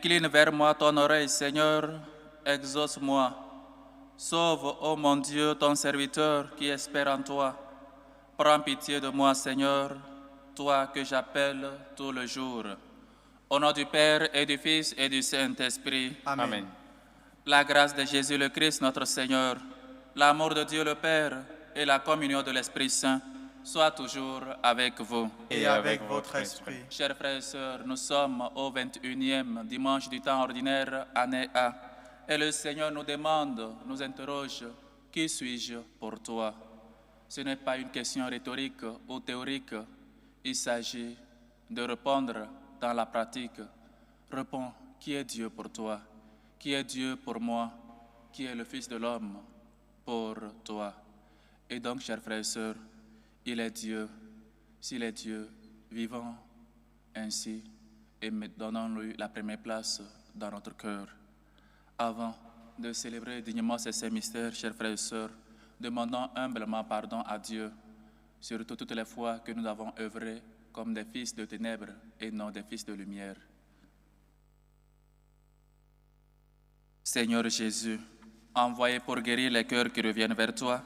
Incline vers moi ton oreille, Seigneur, exauce-moi. Sauve, ô mon Dieu, ton serviteur qui espère en toi. Prends pitié de moi, Seigneur, toi que j'appelle tout le jour. Au nom du Père et du Fils et du Saint-Esprit. Amen. La grâce de Jésus le Christ, notre Seigneur, l'amour de Dieu le Père et la communion de l'Esprit Saint soient toujours avec vous. Et avec votre esprit. Chers frères et sœurs, nous sommes au 21e dimanche du temps ordinaire, année A. Et le Seigneur nous demande, nous interroge, qui suis-je pour toi? Ce n'est pas une question rhétorique ou théorique, il s'agit de répondre dans la pratique. Réponds, qui est Dieu pour toi? Qui est Dieu pour moi? Qui est le Fils de l'homme pour toi? Et donc, chers frères et sœurs, il est Dieu. S'il est Dieu, vivons ainsi et donnons-lui la première place dans notre cœur. Avant de célébrer dignement ces saints mystères, chers frères et sœurs, demandons humblement pardon à Dieu, surtout toutes les fois que nous avons œuvré comme des fils de ténèbres et non des fils de lumière. Seigneur Jésus, envoyé pour guérir les cœurs qui reviennent vers toi,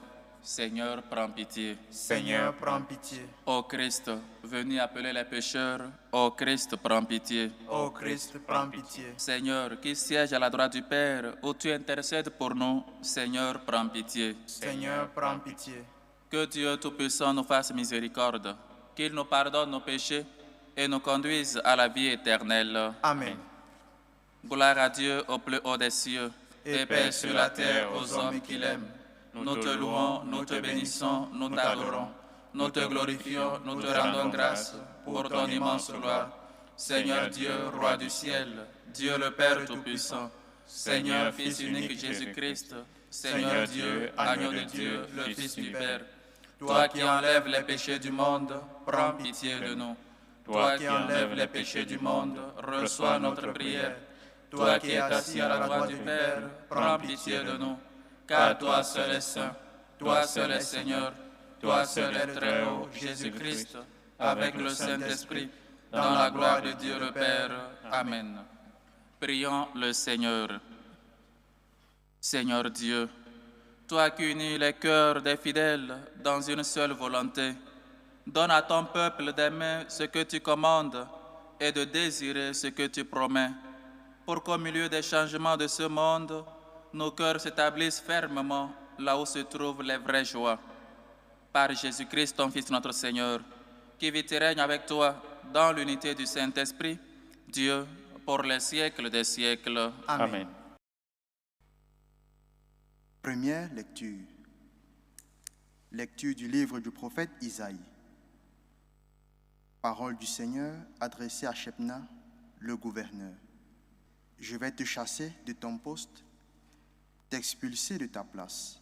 Seigneur, prends pitié. Seigneur, prends pitié. Ô Christ, venu appeler les pécheurs, ô Christ, prends pitié. Ô Christ, prends pitié. Seigneur, qui siège à la droite du Père, où tu intercèdes pour nous, Seigneur, prends pitié. Seigneur, prends pitié. Que Dieu Tout-Puissant nous fasse miséricorde, qu'il nous pardonne nos péchés et nous conduise à la vie éternelle. Amen. Gloire à Dieu au plus haut des cieux, Et paix sur la terre aux hommes qu'il aime. Nous te louons, nous te bénissons, nous t'adorons, nous te glorifions, nous te rendons grâce pour ton immense gloire. Seigneur Dieu, Roi du ciel, Dieu le Père Tout-Puissant, Seigneur Fils unique Jésus-Christ, Seigneur Dieu, Agneau de Dieu, le Fils du Père, toi qui enlèves les péchés du monde, prends pitié de nous. Toi qui enlèves les péchés du monde, reçois notre prière. Toi qui es assis à la droite du Père, prends pitié de nous. Car toi seul est saint, toi seul est Seigneur, toi seul est très haut, Jésus-Christ, avec le Saint-Esprit, dans la gloire de Dieu le Père. Amen. Prions le Seigneur. Seigneur Dieu, toi qui unis les cœurs des fidèles dans une seule volonté, donne à ton peuple d'aimer ce que tu commandes et de désirer ce que tu promets, pour qu'au milieu des changements de ce monde, nos cœurs s'établissent fermement là où se trouvent les vraies joies. Par Jésus-Christ, ton Fils, notre Seigneur, qui vit et règne avec toi dans l'unité du Saint-Esprit, Dieu, pour les siècles des siècles. Amen. Première lecture. Lecture du livre du prophète Isaïe. Parole du Seigneur adressée à Shebna, le gouverneur. Je vais te chasser de ton poste, t'expulser de ta place.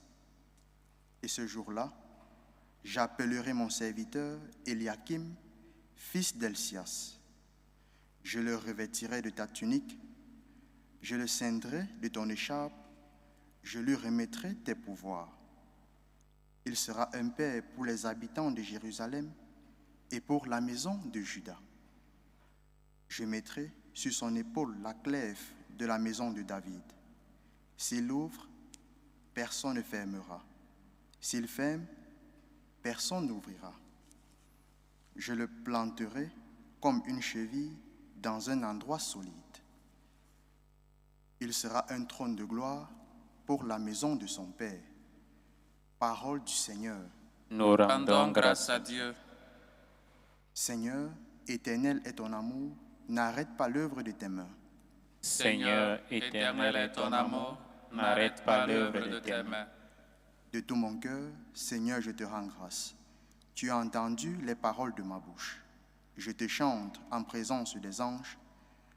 Et ce jour-là, j'appellerai mon serviteur Eliakim, fils d'Elsias. Je le revêtirai de ta tunique, je le ceindrai de ton écharpe, je lui remettrai tes pouvoirs. Il sera un père pour les habitants de Jérusalem et pour la maison de Juda. Je mettrai sur son épaule la clef de la maison de David. S'il ouvre, personne ne fermera. S'il ferme, personne n'ouvrira. Je le planterai comme une cheville dans un endroit solide. Il sera un trône de gloire pour la maison de son Père. Parole du Seigneur. Nous rendons grâce à Dieu. Seigneur, éternel est ton amour, n'arrête pas l'œuvre de tes mains. Seigneur, éternel est ton amour, n'arrête pas l'œuvre de tes mains. De tout mon cœur, Seigneur, je te rends grâce. Tu as entendu les paroles de ma bouche. Je te chante en présence des anges.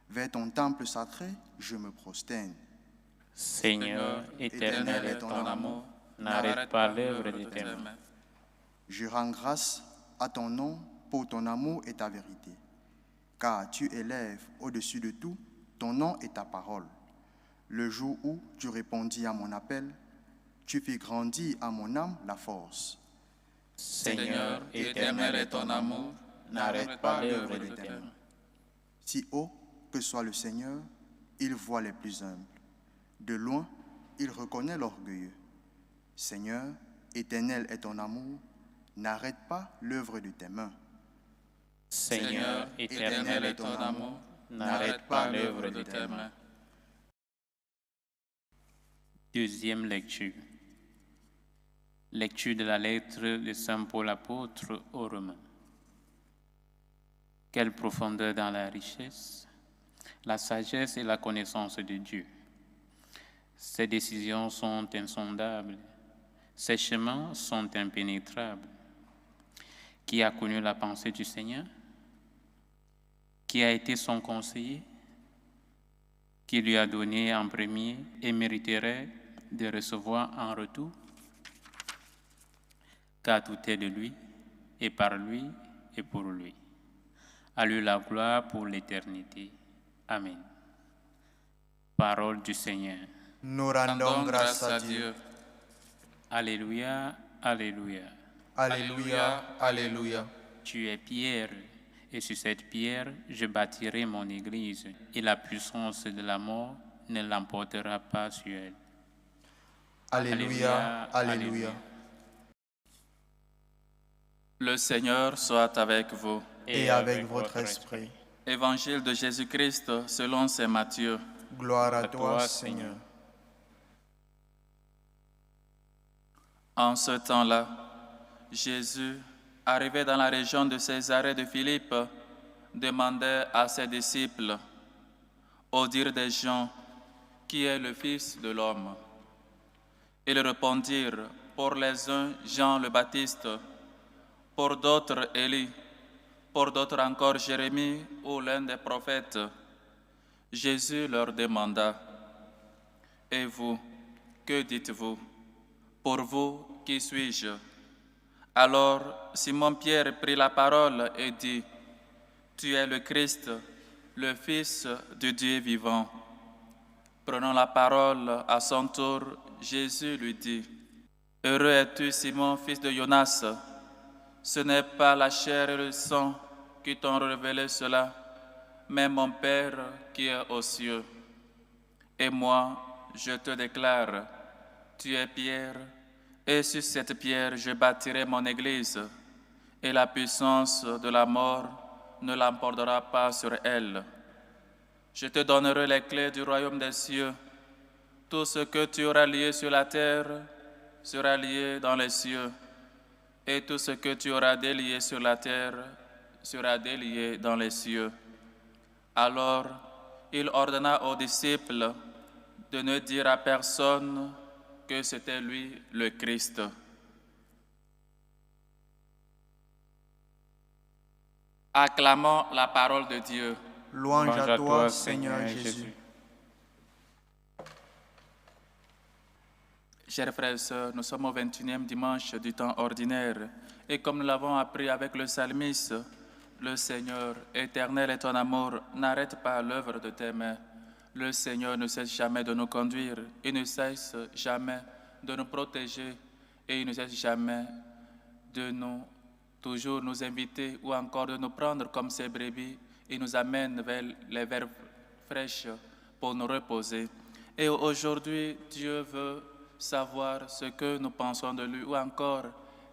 Vers ton temple sacré, je me prosterne. Seigneur, éternel est ton amour, n'arrête pas l'œuvre de tes mains. Je rends grâce à ton nom pour ton amour et ta vérité. Car tu élèves au-dessus de tout ton nom et ta parole. Le jour où tu répondis à mon appel, tu fis grandir à mon âme la force. Seigneur, éternel est ton amour, n'arrête pas l'œuvre de tes mains. Si haut que soit le Seigneur, il voit les plus humbles. De loin, il reconnaît l'orgueilleux. Seigneur, éternel est ton amour, n'arrête pas l'œuvre de tes mains. Seigneur, éternel est ton amour, n'arrête pas l'œuvre de tes mains. Deuxième lecture. Lecture de la lettre de Saint Paul apôtre aux Romains. Quelle profondeur dans la richesse, la sagesse et la connaissance de Dieu. Ses décisions sont insondables, ses chemins sont impénétrables. Qui a connu la pensée du Seigneur? Qui a été son conseiller? Qui lui a donné en premier et mériterait de recevoir en retour? Car tout est de lui, et par lui, et pour lui. À lui la gloire pour l'éternité. Amen. Parole du Seigneur. Nous rendons grâce à Dieu. Alléluia, alléluia. Alléluia, alléluia. Tu es pierre, et sur cette pierre, je bâtirai mon église, et la puissance de la mort ne l'emportera pas sur elle. Alléluia, alléluia. Le Seigneur soit avec vous. Et avec votre esprit. Évangile de Jésus-Christ selon saint Matthieu. Gloire à toi, Seigneur. En ce temps-là, Jésus, arrivé dans la région de Césarée de Philippe, demandait à ses disciples, au dire des gens, qui est le Fils de l'homme? Ils répondirent, pour les uns, Jean le Baptiste, pour d'autres, Élie, pour d'autres encore, Jérémie ou l'un des prophètes. Jésus leur demanda, et vous, que dites-vous? Pour vous, qui suis-je? Alors Simon-Pierre prit la parole et dit, tu es le Christ, le Fils du Dieu vivant. Prenant la parole à son tour, Jésus lui dit, heureux es-tu, Simon, fils de Jonas. Ce n'est pas la chair et le sang qui t'ont révélé cela, mais mon Père qui est aux cieux. Et moi, je te déclare, tu es Pierre, et sur cette pierre je bâtirai mon église, et la puissance de la mort ne l'emportera pas sur elle. Je te donnerai les clés du royaume des cieux. Tout ce que tu auras lié sur la terre sera lié dans les cieux, et tout ce que tu auras délié sur la terre sera délié dans les cieux. Alors, il ordonna aux disciples de ne dire à personne que c'était lui le Christ. Acclamons la parole de Dieu. Louange à toi, Seigneur Jésus. Chers frères et sœurs, nous sommes au 21e dimanche du temps ordinaire et comme nous l'avons appris avec le psalmiste, le Seigneur, éternel est ton amour, n'arrête pas l'œuvre de tes mains. Le Seigneur ne cesse jamais de nous conduire, il ne cesse jamais de nous protéger et il ne cesse jamais de toujours nous inviter ou encore de nous prendre comme ses brebis. Il nous amène vers les vers fraîches pour nous reposer. Et aujourd'hui, Dieu veut savoir ce que nous pensons de lui ou encore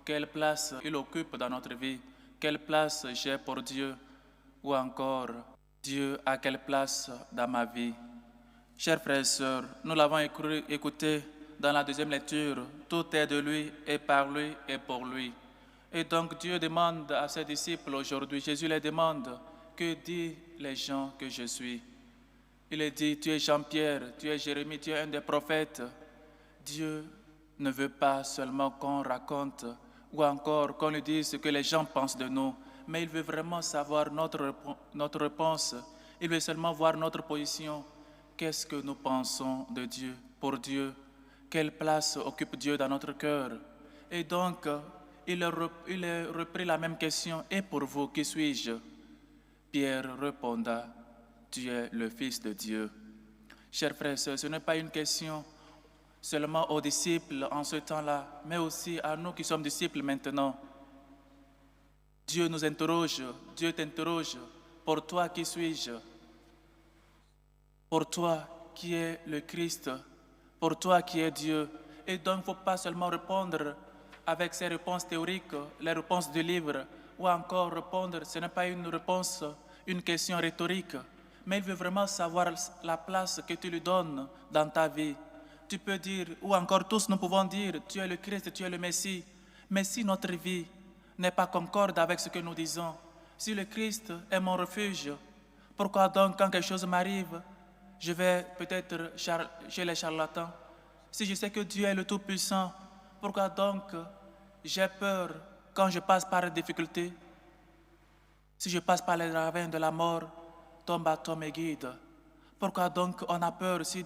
quelle place il occupe dans notre vie, quelle place j'ai pour Dieu ou encore Dieu a quelle place dans ma vie. Chers frères et sœurs, nous l'avons écouté dans la deuxième lecture, tout est de lui et par lui et pour lui. Et donc Dieu demande à ses disciples aujourd'hui, Jésus les demande, que disent les gens que je suis? Il est dit, tu es Jean-Pierre, tu es Jérémie, tu es un des prophètes. Dieu ne veut pas seulement qu'on raconte ou encore qu'on lui dise ce que les gens pensent de nous, mais il veut vraiment savoir notre réponse. Il veut seulement voir notre position. Qu'est-ce que nous pensons de Dieu, pour Dieu? Quelle place occupe Dieu dans notre cœur? Et donc, il a repris la même question. Et pour vous, qui suis-je? Pierre répondit, tu es le Fils de Dieu. Chers frères et sœurs, ce n'est pas une question seulement aux disciples en ce temps-là, mais aussi à nous qui sommes disciples maintenant. Dieu nous interroge, Dieu t'interroge, pour toi qui suis-je? pour toi qui es le Christ, pour toi qui es Dieu. Et donc, il ne faut pas seulement répondre avec ces réponses théoriques, les réponses du livre, ou encore répondre, ce n'est pas une réponse, une question rhétorique, mais il veut vraiment savoir la place que tu lui donnes dans ta vie. Tu peux dire, ou encore tous nous pouvons dire, tu es le Christ, tu es le Messie, mais si notre vie n'est pas concorde avec ce que nous disons, si le Christ est mon refuge, pourquoi donc quand quelque chose m'arrive, je vais peut-être chez les charlatans? Si je sais que Dieu est le Tout-Puissant, pourquoi donc j'ai peur quand je passe par les difficultés? Si je passe par les ravins de la mort, ton bâton me guide. Pourquoi donc on a peur si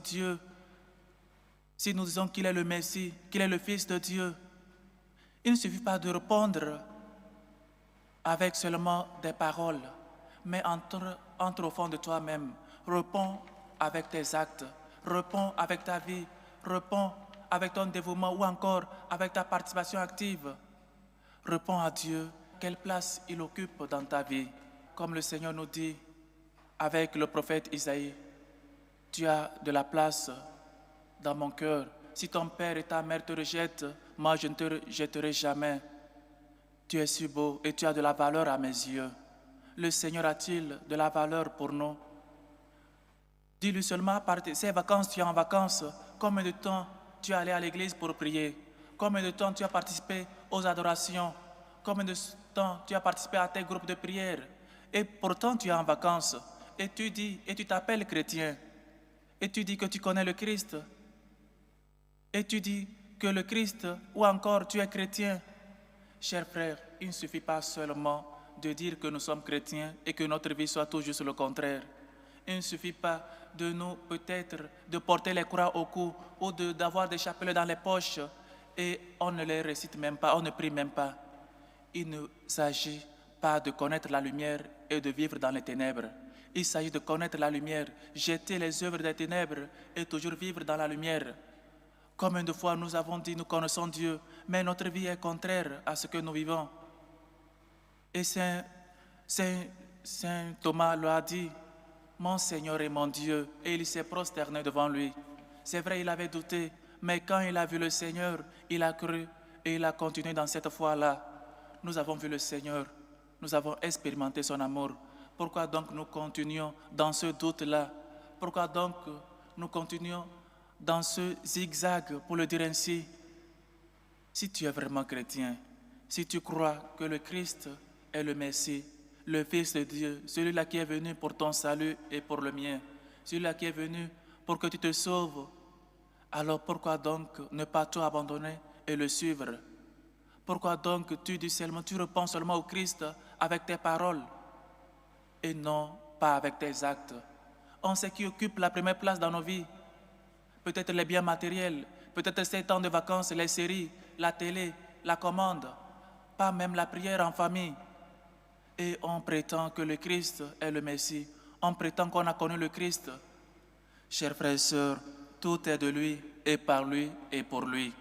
nous disons qu'il est le Messie, qu'il est le Fils de Dieu? Il ne suffit pas de répondre avec seulement des paroles, mais entre au fond de toi-même. Réponds avec tes actes, réponds avec ta vie, réponds avec ton dévouement ou encore avec ta participation active. Réponds à Dieu, quelle place il occupe dans ta vie. Comme le Seigneur nous dit avec le prophète Isaïe, tu as de la place dans mon cœur. Si ton père et ta mère te rejettent, moi je ne te rejetterai jamais. Tu es si beau et tu as de la valeur à mes yeux. Le Seigneur a-t-il de la valeur pour nous? Dis-lui seulement, par ces vacances, tu es en vacances. Combien de temps tu es allé à l'église pour prier? Combien de temps tu as participé aux adorations? Combien de temps tu as participé à tes groupes de prière? Et pourtant tu es en vacances. Et tu t'appelles chrétien. Et tu dis que tu connais le Christ. Et tu dis que le Christ, ou encore tu es chrétien. Chers frères, il ne suffit pas seulement de dire que nous sommes chrétiens et que notre vie soit tout juste le contraire. Il ne suffit pas de nous, peut-être, de porter les croix au cou ou d'avoir des chapelets dans les poches et on ne les récite même pas, on ne prie même pas. Il ne s'agit pas de connaître la lumière et de vivre dans les ténèbres. Il s'agit de connaître la lumière, jeter les œuvres des ténèbres et toujours vivre dans la lumière. Combien de fois nous avons dit nous connaissons Dieu, mais notre vie est contraire à ce que nous vivons. Et Saint Thomas l'a dit, mon Seigneur et mon Dieu, et il s'est prosterné devant lui. C'est vrai, il avait douté, mais quand il a vu le Seigneur, il a cru et il a continué dans cette foi-là. Nous avons vu le Seigneur, nous avons expérimenté son amour. Pourquoi donc nous continuons dans ce doute-là? Pourquoi donc nous continuons dans ce zigzag, pour le dire ainsi? Si tu es vraiment chrétien, si tu crois que le Christ est le Messie, le Fils de Dieu, celui-là qui est venu pour ton salut et pour le mien, celui-là qui est venu pour que tu te sauves, alors pourquoi donc ne pas tout abandonner et le suivre? Pourquoi donc tu réponds seulement au Christ avec tes paroles et non pas avec tes actes? On sait qui occupe la première place dans nos vies. Peut-être les biens matériels, peut-être ces temps de vacances, les séries, la télé, la commande, pas même la prière en famille. Et on prétend que le Christ est le Messie. On prétend qu'on a connu le Christ. Chers frères et sœurs, tout est de lui et par lui et pour lui.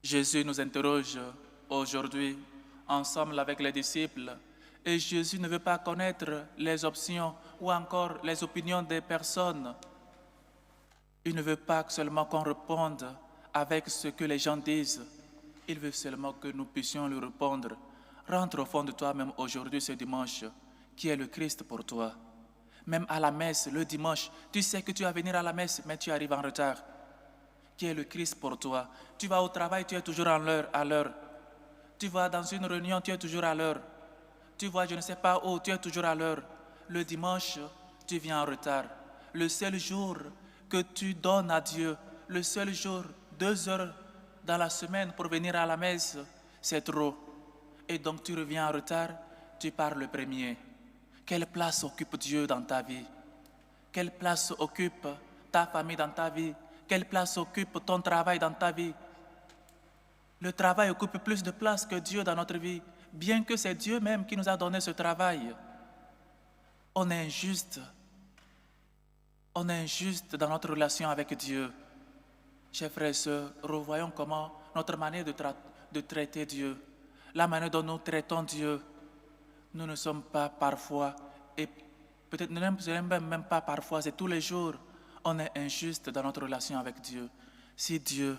Jésus nous interroge aujourd'hui, ensemble avec les disciples, et Jésus ne veut pas connaître les options ou encore les opinions des personnes. Il ne veut pas seulement qu'on réponde avec ce que les gens disent. Il veut seulement que nous puissions lui répondre. Rentre au fond de toi-même aujourd'hui, ce dimanche, qui est le Christ pour toi. Même à la messe, le dimanche, tu sais que tu vas venir à la messe, mais tu arrives en retard. Qui est le Christ pour toi? Tu vas au travail, tu es toujours à l'heure. Tu vas dans une réunion, tu es toujours à l'heure. Tu vas je ne sais pas où, tu es toujours à l'heure. Le dimanche, tu viens en retard. Le seul jour que tu donnes à Dieu, le seul jour, 2 heures dans la semaine pour venir à la messe, c'est trop. Et donc tu reviens en retard, tu pars le premier. Quelle place occupe Dieu dans ta vie? Quelle place occupe ta famille dans ta vie? Quelle place occupe ton travail dans ta vie? Le travail occupe plus de place que Dieu dans notre vie, bien que c'est Dieu même qui nous a donné ce travail. On est injuste. On est injuste dans notre relation avec Dieu. Chers frères et sœurs, revoyons comment notre manière de traiter Dieu, la manière dont nous traitons Dieu, nous ne sommes pas parfois Peut-être même pas parfois, c'est tous les jours, on est injuste dans notre relation avec Dieu. Si tu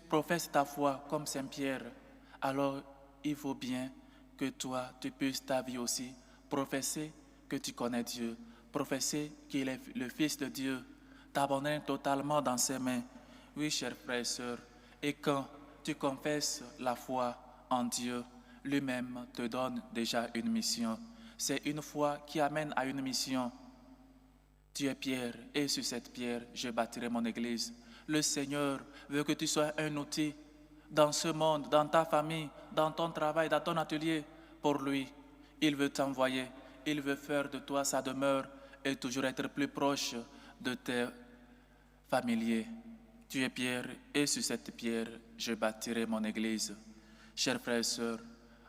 professes ta foi comme Saint Pierre, alors il faut bien que toi, tu puisses ta vie aussi professer que tu connais Dieu, professer qu'il est le Fils de Dieu, t'abandonner totalement dans ses mains. Oui, chers frères et sœurs, et quand tu confesses la foi en Dieu, lui-même te donne déjà une mission. C'est une foi qui amène à une mission. Tu es pierre, et sur cette pierre, je bâtirai mon église. Le Seigneur veut que tu sois un outil dans ce monde, dans ta famille, dans ton travail, dans ton atelier. Pour lui, il veut t'envoyer, il veut faire de toi sa demeure et toujours être plus proche de tes familiers. Tu es pierre, et sur cette pierre, je bâtirai mon église. Chers frères et sœurs,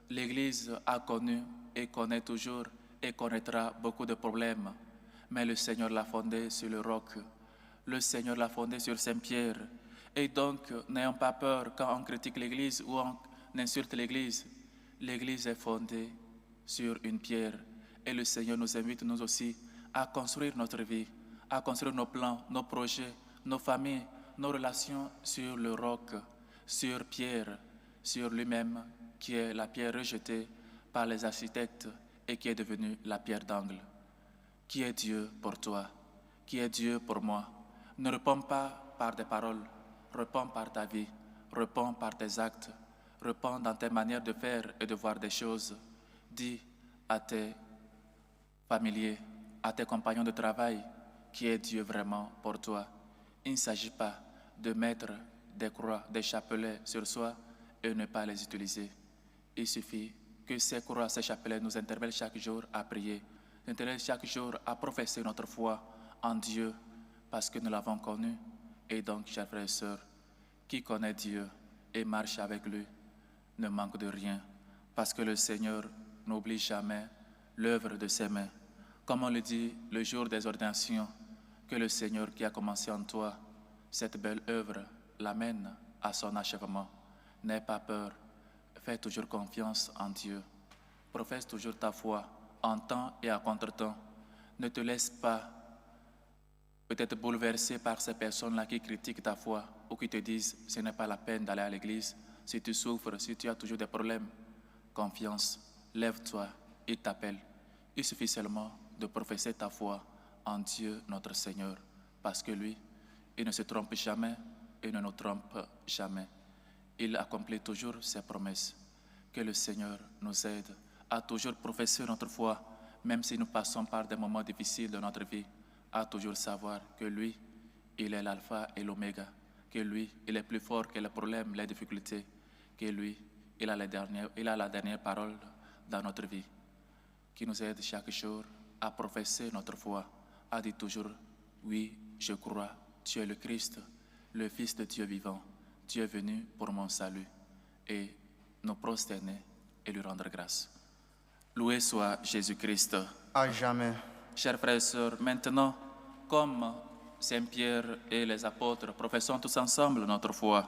l'église a connu et connaît toujours et connaîtra beaucoup de problèmes. Mais le Seigneur l'a fondée sur le roc. Le Seigneur l'a fondée sur Saint-Pierre. Et donc, n'ayons pas peur quand on critique l'Église ou on insulte l'Église. L'Église est fondée sur une pierre. Et le Seigneur nous invite, nous aussi, à construire notre vie, à construire nos plans, nos projets, nos familles, nos relations sur le roc, sur Pierre, sur lui-même, qui est la pierre rejetée par les architectes et qui est devenue la pierre d'angle. Qui est Dieu pour toi? Qui est Dieu pour moi? Ne réponds pas par des paroles, réponds par ta vie, réponds par tes actes, réponds dans tes manières de faire et de voir des choses. Dis à tes familiers, à tes compagnons de travail, qui est Dieu vraiment pour toi. Il ne s'agit pas de mettre des croix, des chapelets sur soi et ne pas les utiliser. Il suffit que ces croix, ces chapelets nous interpellent chaque jour à prier, nous interpellent chaque jour à professer notre foi en Dieu, parce que nous l'avons connu. Et donc, chers frères et sœurs, qui connaît Dieu et marche avec lui ne manque de rien, parce que le Seigneur n'oublie jamais l'œuvre de ses mains. Comme on le dit le jour des ordinations, que le Seigneur qui a commencé en toi, cette belle œuvre, l'amène à son achèvement. N'aie pas peur, fais toujours confiance en Dieu. Professe toujours ta foi en temps et à contre-temps. Ne te laisse pas peut-être bouleversé par ces personnes-là qui critiquent ta foi ou qui te disent ce n'est pas la peine d'aller à l'église. Si tu souffres, si tu as toujours des problèmes, confiance, lève-toi, il t'appelle. Il suffit seulement de professer ta foi en Dieu notre Seigneur, parce que lui, il ne se trompe jamais et ne nous trompe jamais. Il accomplit toujours ses promesses. Que le Seigneur nous aide à toujours professer notre foi, même si nous passons par des moments difficiles de notre vie, à toujours savoir que lui, il est l'alpha et l'oméga, que lui, il est plus fort que les problèmes, les difficultés, que lui, il a la dernière parole dans notre vie, qui nous aide chaque jour à professer notre foi, à dire toujours, oui, je crois, tu es le Christ, le Fils de Dieu vivant, tu es venu pour mon salut, et nous prosterner et lui rendre grâce. Loué soit Jésus-Christ. À jamais. Chers frères et sœurs, maintenant, comme Saint Pierre et les apôtres, professons tous ensemble notre foi.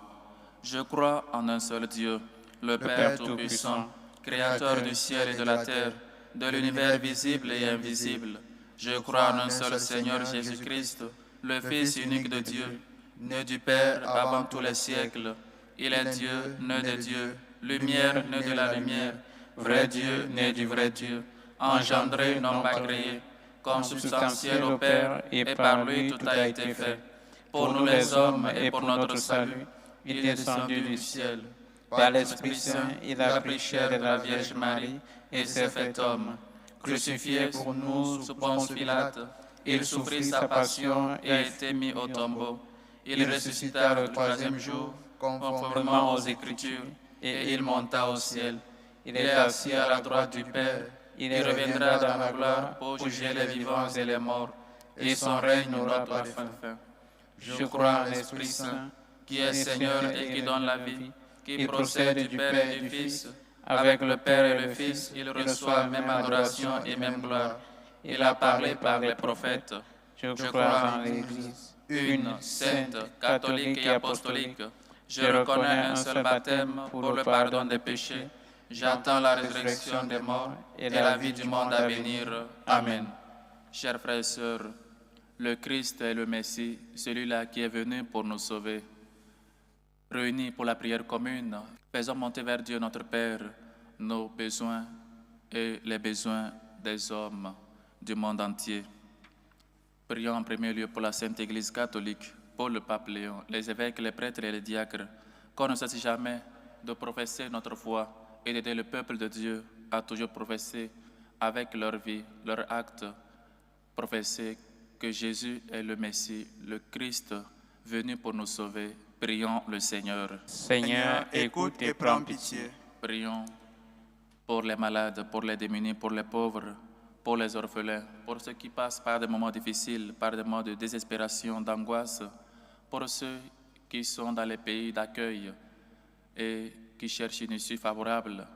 Je crois en un seul Dieu, le Père Tout-Puissant, Créateur du ciel et de la terre, de l'univers visible et invisible. Je crois en un seul Seigneur Jésus-Christ, le Fils unique de Dieu, né du Père avant tous les siècles. Il est Dieu, né de Dieu, lumière, né de la lumière, vrai Dieu, né du vrai Dieu, engendré, non pas créé, consubstantiel au Père, et par lui tout a été fait. Pour nous les hommes et pour notre salut, il est descendu du ciel. Par l'Esprit Saint, il a pris chair de la Vierge Marie et s'est fait homme. Crucifié pour nous sous Ponce Pilate, il souffrit sa passion et a été mis au tombeau. Il ressuscita le troisième jour, conformément aux Écritures, et il monta au ciel. Il est assis à la droite du Père. Il reviendra dans la gloire pour juger les vivants et les morts, et son règne n'aura pas de fin. Je crois en l'Esprit Saint, qui est Seigneur et qui donne la vie, qui procède du Père et du Fils. Avec le Père et le Fils, il reçoit même adoration et même gloire. Il a parlé par les prophètes. Je crois en l'Église, une, sainte, catholique et apostolique. Je reconnais un seul baptême pour le pardon des péchés. J'attends la résurrection des morts et la vie du monde à venir. Amen. Chers frères et sœurs, le Christ est le Messie, celui-là qui est venu pour nous sauver. Réunis pour la prière commune, faisons monter vers Dieu notre Père nos besoins et les besoins des hommes du monde entier. Prions en premier lieu pour la Sainte Église catholique, pour le pape Léon, les évêques, les prêtres et les diacres, qu'on ne cesse jamais de professer notre foi et d'aider le peuple de Dieu à toujours professer avec leur vie, leur acte, professer que Jésus est le Messie, le Christ, venu pour nous sauver. Prions le Seigneur. Seigneur, écoute et prends pitié. Prions pour les malades, pour les démunis, pour les pauvres, pour les orphelins, pour ceux qui passent par des moments difficiles, par des moments de désespération, d'angoisse, pour ceux qui sont dans les pays d'accueil et qui cherchent une issue favorable,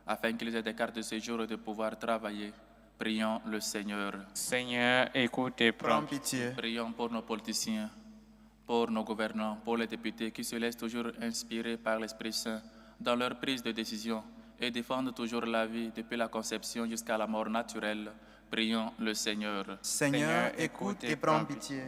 afin qu'ils aient des cartes de séjour et de pouvoir travailler. Prions le Seigneur. Seigneur, écoute et prends Prends pitié. Prions pour nos politiciens, pour nos gouvernants, pour les députés qui se laissent toujours inspirer par l'Esprit Saint dans leur prise de décision et défendent toujours la vie depuis la conception jusqu'à la mort naturelle. Prions le Seigneur. Seigneur, écoute et prends pitié.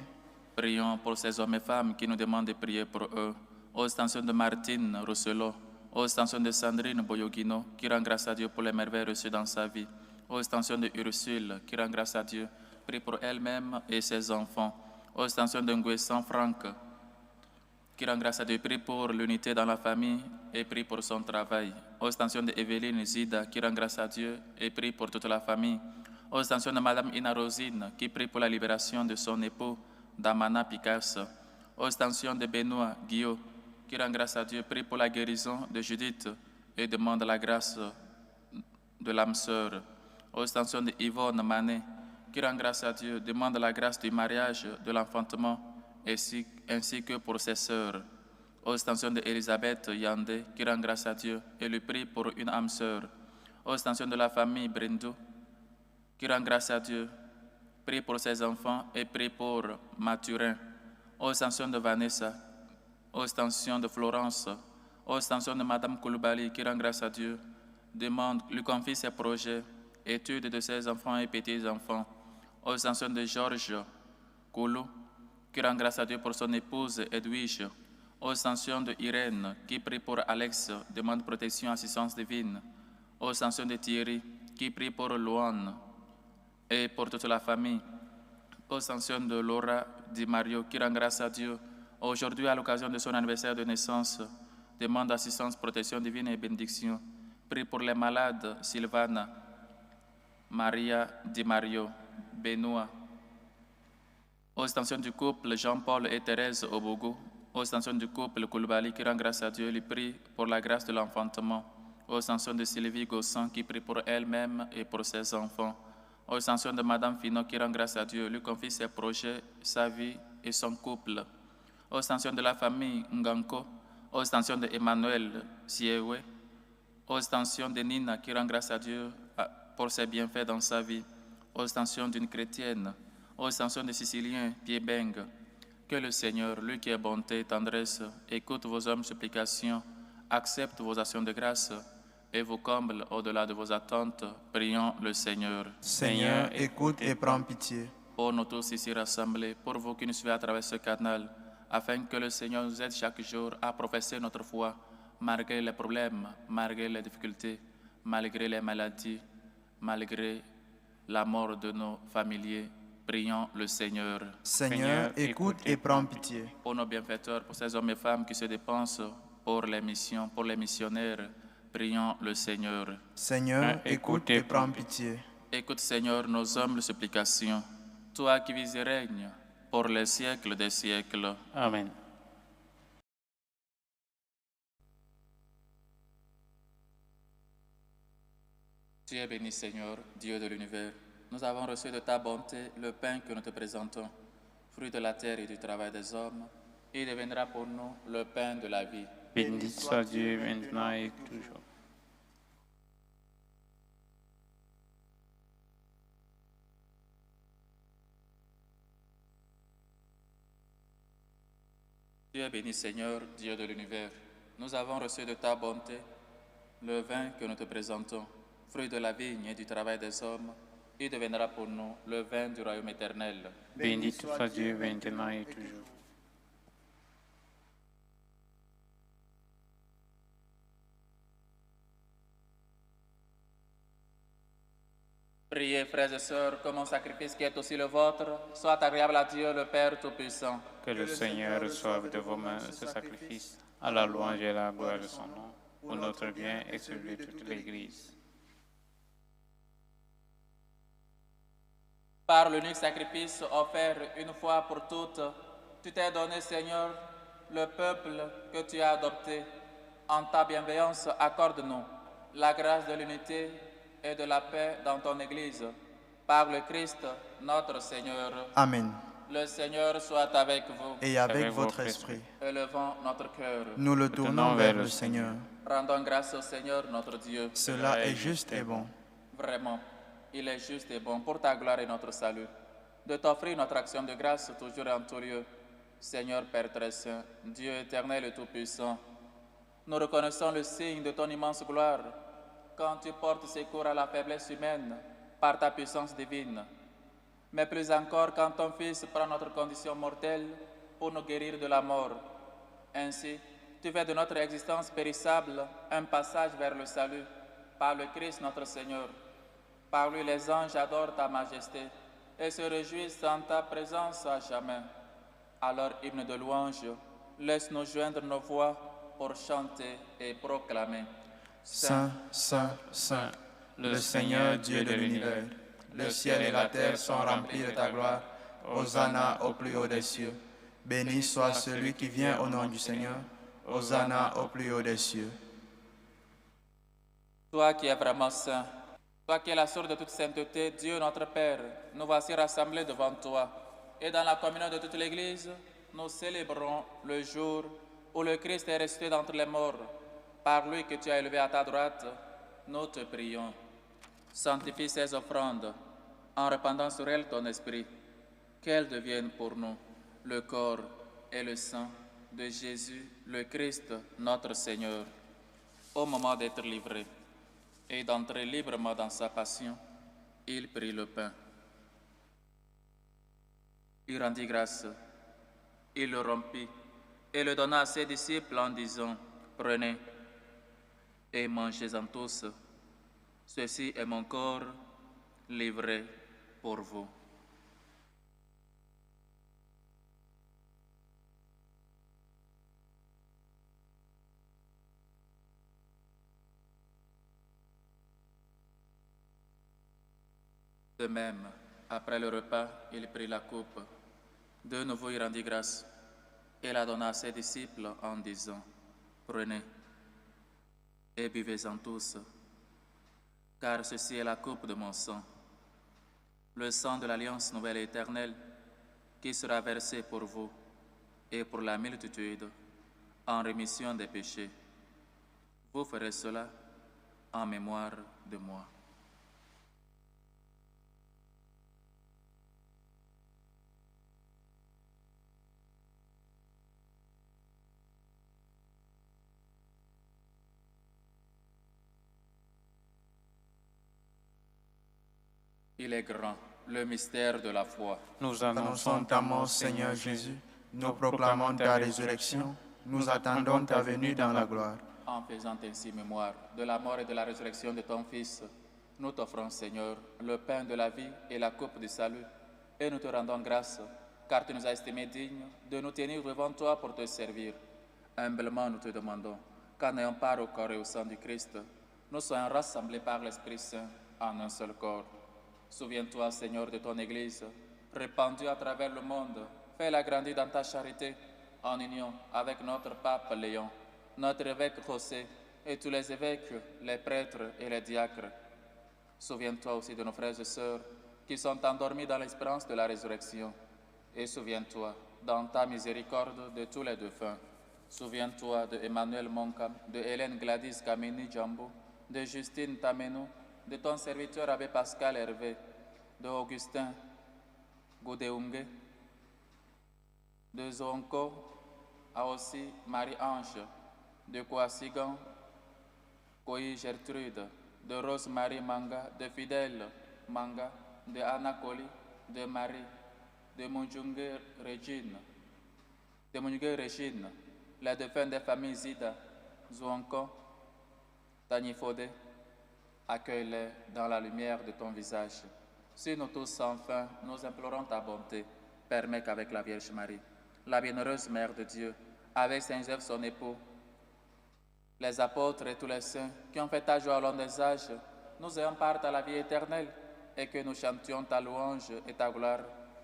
Prions pour ces hommes et femmes qui nous demandent de prier pour eux. Aux extensions de Martine Rousselot, aux extensions de Sandrine Boyogino, qui rend grâce à Dieu pour les merveilles reçues dans sa vie. Aux extensions de Ursule, qui rend grâce à Dieu. Prie pour elle-même et ses enfants. Aux extensions de Nguessan Franck, qui rend grâce à Dieu, prie pour l'unité dans la famille et prie pour son travail. Aux extensions de Evelyne Zida, qui rend grâce à Dieu et prie pour toute la famille. Aux extensions de Madame Ina Rosine, qui prie pour la libération de son époux, Damana Picasso. Aux extensions de Benoît Guillot, qui rend grâce à Dieu, prie pour la guérison de Judith et demande la grâce de l'âme sœur. Aux extensions de Yvonne Manet, qui rend grâce à Dieu, demande la grâce du mariage, de l'enfantement, ainsi que pour ses sœurs. Aux extensions de Elisabeth Yandé, qui rend grâce à Dieu et lui prie pour une âme sœur. Aux extensions de la famille Brindou, qui rend grâce à Dieu, prie pour ses enfants et prie pour Mathurin. Aux extensions de Vanessa, aux extensions de Florence, aux extensions de Madame Koulibaly, qui rend grâce à Dieu, lui confie ses projets, études de ses enfants et petits-enfants. Aux extensions de Georges Koulou, qui rend grâce à Dieu pour son épouse Edwige. Aux extensions de Irène, qui prie pour Alex, demande protection et assistance divine. Aux extensions de Thierry, qui prie pour Luan et pour toute la famille. Aux extensions de Laura Di Mario, qui rend grâce à Dieu aujourd'hui à l'occasion de son anniversaire de naissance, demande assistance, protection divine et bénédiction. Prie pour les malades, Sylvana, Maria Di Mario, Benoît. Aux extensions du couple Jean-Paul et Thérèse Obogo, aux extensions du couple Koulibaly qui rend grâce à Dieu, lui prie pour la grâce de l'enfantement. Aux extensions de Sylvie Gossan qui prie pour elle-même et pour ses enfants. Aux extensions de Madame Finot qui rend grâce à Dieu, lui confie ses projets, sa vie et son couple. Aux extensions de la famille Nganko, aux extensions de Emmanuel Siewe, aux extensions de Nina qui rend grâce à Dieu pour ses bienfaits dans sa vie, aux extensions d'une chrétienne, aux extensions de Sicilien Piebeng. Que le Seigneur, lui qui est bonté et tendresse, écoute vos hommes supplications, accepte vos actions de grâce et vous comble au-delà de vos attentes. Prions le Seigneur. Seigneur, écoute et prends pitié. Pour nous tous ici rassemblés, pour vous qui nous suivez à travers ce canal, afin que le Seigneur nous aide chaque jour à professer notre foi, malgré les problèmes, malgré les difficultés, malgré les maladies, malgré la mort de nos familiers. Prions le Seigneur. Seigneur, écoute et prends pitié. Pour nos bienfaiteurs, pour ces hommes et femmes qui se dépensent pour les missions, pour les missionnaires, prions le Seigneur. Seigneur, écoute et prends pitié. Écoute, Seigneur, nos humbles supplications. Toi qui vis et règnes pour les siècles des siècles. Amen. Tu es béni, Seigneur, Dieu de l'univers. Nous avons reçu de ta bonté le pain que nous te présentons, fruit de la terre et du travail des hommes. Il deviendra pour nous le pain de la vie. Béni soit Dieu maintenant et toujours. Tu es béni, Seigneur, Dieu de l'univers. Nous avons reçu de ta bonté Le vin que nous te présentons, fruit de la vigne et du travail des hommes, il deviendra pour nous le vin du royaume éternel. Béni soit Dieu maintenant et toujours. Priez, frères et sœurs, que mon sacrifice qui est aussi le vôtre soit agréable à Dieu le Père Tout-Puissant. Que le Seigneur reçoive de vos mains ce sacrifice à la louange et à la gloire de son nom, pour notre bien et celui de toute l'Église. Par l'unique sacrifice offert une fois pour toutes, tu t'es donné, Seigneur, le peuple que tu as adopté. En ta bienveillance, accorde-nous la grâce de l'unité et de la paix dans ton Église. Par le Christ, notre Seigneur. Amen. Le Seigneur soit avec vous. Et avec votre esprit, Élevons notre cœur. nous le tournons vers le Seigneur. Rendons grâce au Seigneur notre Dieu. Cela est juste et bon. Vraiment, il est juste et bon pour ta gloire et notre salut, de t'offrir notre action de grâce toujours et en tout lieu. Seigneur Père très saint, Dieu éternel et tout-puissant, nous reconnaissons le signe de ton immense gloire quand tu portes secours à la faiblesse humaine par ta puissance divine, mais plus encore quand ton Fils prend notre condition mortelle pour nous guérir de la mort. Ainsi, tu fais de notre existence périssable un passage vers le salut par le Christ notre Seigneur. Par lui, les anges adorent ta majesté et se réjouissent en ta présence à jamais. Alors, hymne de louange, laisse-nous joindre nos voix pour chanter et proclamer. Saint, Saint, Saint, le Seigneur Dieu de l'univers, le ciel et la terre sont remplis de ta gloire. Hosanna au plus haut des cieux. Béni soit celui qui vient au nom du Seigneur. Hosanna au plus haut des cieux. Toi qui es vraiment saint, toi qui es la source de toute sainteté, Dieu notre Père, nous voici rassemblés devant toi. Et dans la communion de toute l'Église, nous célébrons le jour où le Christ est ressuscité d'entre les morts. Par lui que tu as élevé à ta droite, nous te prions. Sanctifie ces offrandes en répandant sur elles ton esprit, qu'elles deviennent pour nous le corps et le sang de Jésus, le Christ, notre Seigneur. Au moment d'être livré et d'entrer librement dans sa passion, il prit le pain. Il rendit grâce, il le rompit et le donna à ses disciples en disant, « Prenez et mangez-en tous. Ceci est mon corps livré pour vous. » De même, après le repas, il prit la coupe. De nouveau, il rendit grâce et la donna à ses disciples en disant, « Prenez et buvez-en tous, car ceci est la coupe de mon sang, le sang de l'alliance nouvelle et éternelle, qui sera versé pour vous et pour la multitude en rémission des péchés. Vous ferez cela en mémoire de moi. » Il est grand, le mystère de la foi. Nous annonçons ta mort, Seigneur Jésus. Nous proclamons ta résurrection. Nous attendons ta venue dans la gloire. En faisant ainsi mémoire de la mort et de la résurrection de ton Fils, nous t'offrons, Seigneur, le pain de la vie et la coupe du salut, et nous te rendons grâce, car tu nous as estimés dignes de nous tenir devant toi pour te servir. Humblement, nous te demandons qu'en ayant part au corps et au sang du Christ, nous soyons rassemblés par l'Esprit Saint en un seul corps. Souviens-toi, Seigneur, de ton Église, répandue à travers le monde. Fais-la grandir dans ta charité, en union avec notre pape Léon, notre évêque José et tous les évêques, les prêtres et les diacres. Souviens-toi aussi de nos frères et sœurs qui sont endormis dans l'espérance de la résurrection. Et souviens-toi, dans ta miséricorde, de tous les défunts. Souviens-toi de Emmanuel Moncam, de Hélène Gladys Kamini Djambo, de Justine Tamenou, de ton serviteur Abbé Pascal Hervé, de Augustin Goudeungue, de Zonko, a aussi Marie-Ange, de Kouassigan, Koyi Gertrude, de Rose-Marie Manga, de Fidèle Manga, de Anna Koli, de Marie, de Munjunge Regine, les défunts des familles Zida, Zouanko, Tanifode, accueille-les dans la lumière de ton visage. Si nous tous enfin, nous implorons ta bonté, permets qu'avec la Vierge Marie, la bienheureuse Mère de Dieu, avec Saint Joseph son époux, les apôtres et tous les saints qui ont fait ta joie au long des âges, nous ayons part à la vie éternelle et que nous chantions ta louange et ta gloire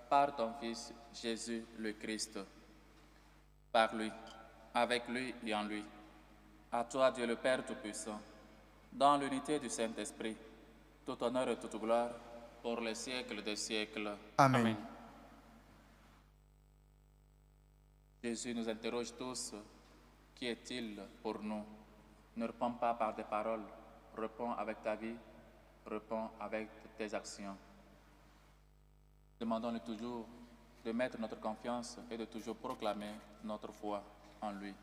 par ton Fils Jésus le Christ. Par lui, avec lui et en lui. À toi, Dieu le Père Tout-Puissant, dans l'unité du Saint-Esprit, tout honneur et toute gloire pour les siècles des siècles. Amen. Amen. Jésus nous interroge tous, qui est-il pour nous? Ne réponds pas par des paroles, réponds avec ta vie, réponds avec tes actions. Demandons-lui toujours de mettre notre confiance et de toujours proclamer notre foi en lui.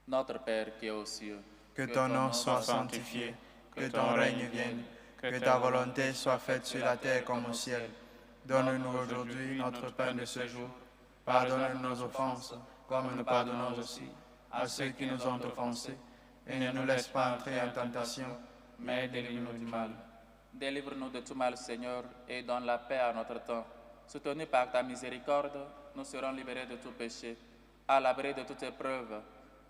Notre Père qui est aux cieux, Que ton nom soit sanctifié, que ton règne vienne, que ta volonté soit faite sur la terre comme au ciel. Donne-nous aujourd'hui notre pain de ce jour. Pardonne-nous nos offenses, comme nous pardonnons aussi à ceux qui nous ont offensés. Et ne nous laisse pas entrer en tentation, mais délivre-nous du mal. Délivre-nous de tout mal, Seigneur, et donne la paix à notre temps. Soutenus par ta miséricorde, nous serons libérés de tout péché, à l'abri de toute épreuve.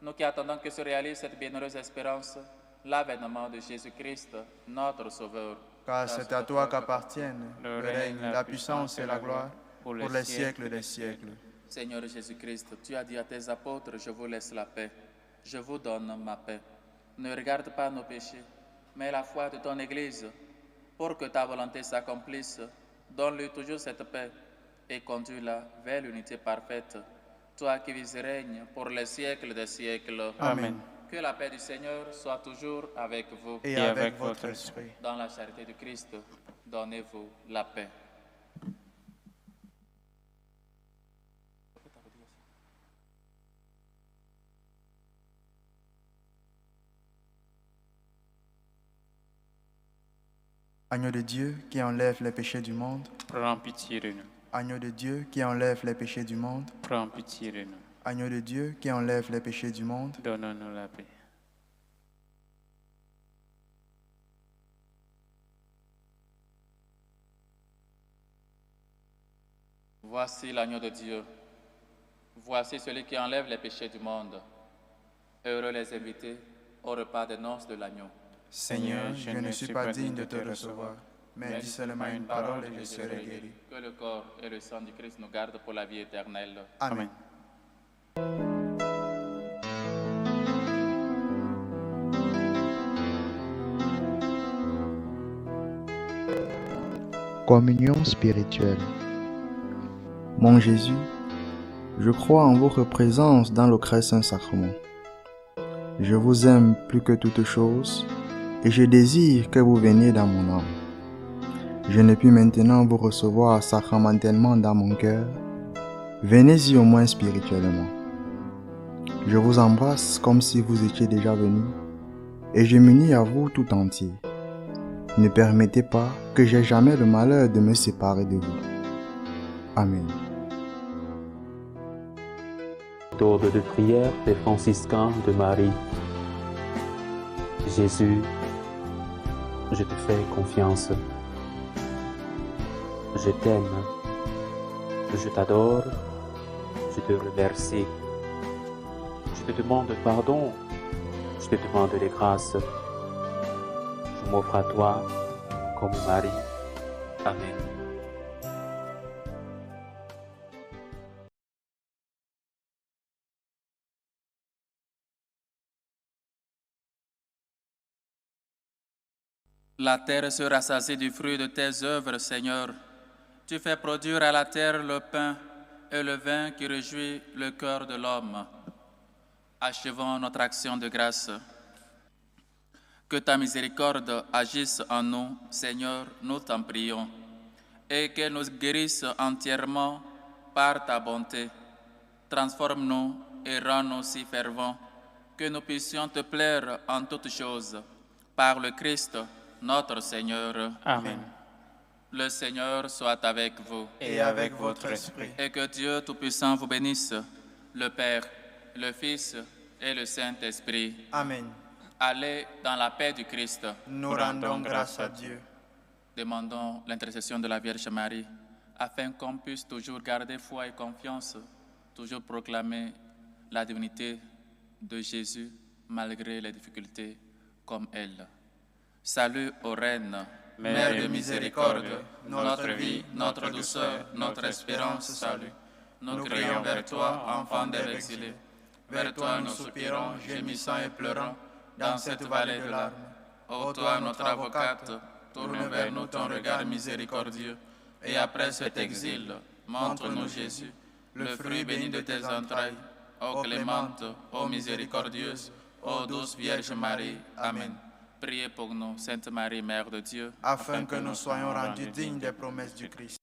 Nous qui attendons que se réalise cette bienheureuse espérance, l'avènement de Jésus-Christ, notre Sauveur. Car c'est à toi qu'appartiennent le règne, la puissance et la gloire pour les siècles des siècles. Seigneur Jésus-Christ, tu as dit à tes apôtres, je vous laisse la paix, je vous donne ma paix. Ne regarde pas nos péchés, mais la foi de ton Église. Pour que ta volonté s'accomplisse, donne-lui toujours cette paix et conduis-la vers l'unité parfaite. Toi qui vis et règnes pour les siècles des siècles. Amen. Que la paix du Seigneur soit toujours avec vous. Et avec votre esprit. Dans la charité du Christ, donnez-vous la paix. Agneau de Dieu qui enlève les péchés du monde. Prends pitié de nous. Agneau de Dieu qui enlève les péchés du monde. Prends pitié de nous. Agneau de Dieu qui enlève les péchés du monde. Donne-nous la paix. Voici l'agneau de Dieu. Voici celui qui enlève les péchés du monde. Heureux les invités au repas des noces de l'agneau. Seigneur, je ne suis pas digne de te recevoir, mais dis seulement une parole et je serai guéri. Que le corps et le sang du Christ nous gardent pour la vie éternelle. Amen. Communion spirituelle. Mon Jésus, je crois en votre présence dans le très saint sacrement. Je vous aime plus que toute chose et je désire que vous veniez dans mon âme. Je ne puis maintenant vous recevoir sacramentellement dans mon cœur. Venez-y au moins spirituellement. Je vous embrasse comme si vous étiez déjà venu et je m'unis à vous tout entier. Ne permettez pas que j'aie jamais le malheur de me séparer de vous. Amen. Méthode de prière des franciscains de Marie. Jésus, je te fais confiance. Je t'aime. Je t'adore. Je te remercie. Je te demande pardon. Je te demande des grâces. Je m'offre à toi comme Marie. Amen. La terre se rassasie du fruit de tes œuvres, Seigneur. Tu fais produire à la terre le pain et le vin qui réjouit le cœur de l'homme. Achevons notre action de grâce. Que ta miséricorde agisse en nous, Seigneur, nous t'en prions, et qu'elle nous guérisse entièrement par ta bonté. Transforme-nous et rends-nous si fervents que nous puissions te plaire en toutes choses, Par le Christ, notre Seigneur. Amen. Le Seigneur soit avec vous. Et avec votre esprit. Et que Dieu Tout-Puissant vous bénisse, le Père, le Fils et le Saint-Esprit. Amen. Allez dans la paix du Christ. Nous rendons grâce à Dieu. Demandons l'intercession de la Vierge Marie, afin qu'on puisse toujours garder foi et confiance, toujours proclamer la divinité de Jésus malgré les difficultés comme elle. Salut aux reines, Mère de miséricorde, notre vie, notre douceur, notre espérance, salut. Nous crions vers toi, enfant des exilés. Vers toi nous soupirons, gémissant et pleurant, dans cette vallée de larmes. Ô toi, notre avocate, tourne vers nous ton regard miséricordieux, et après cet exil, montre-nous Jésus, le fruit béni de tes entrailles. Ô clémente, ô miséricordieuse, ô douce Vierge Marie. Amen. Priez pour nous, Sainte Marie, Mère de Dieu, Afin que nous soyons rendus dignes des promesses du Christ.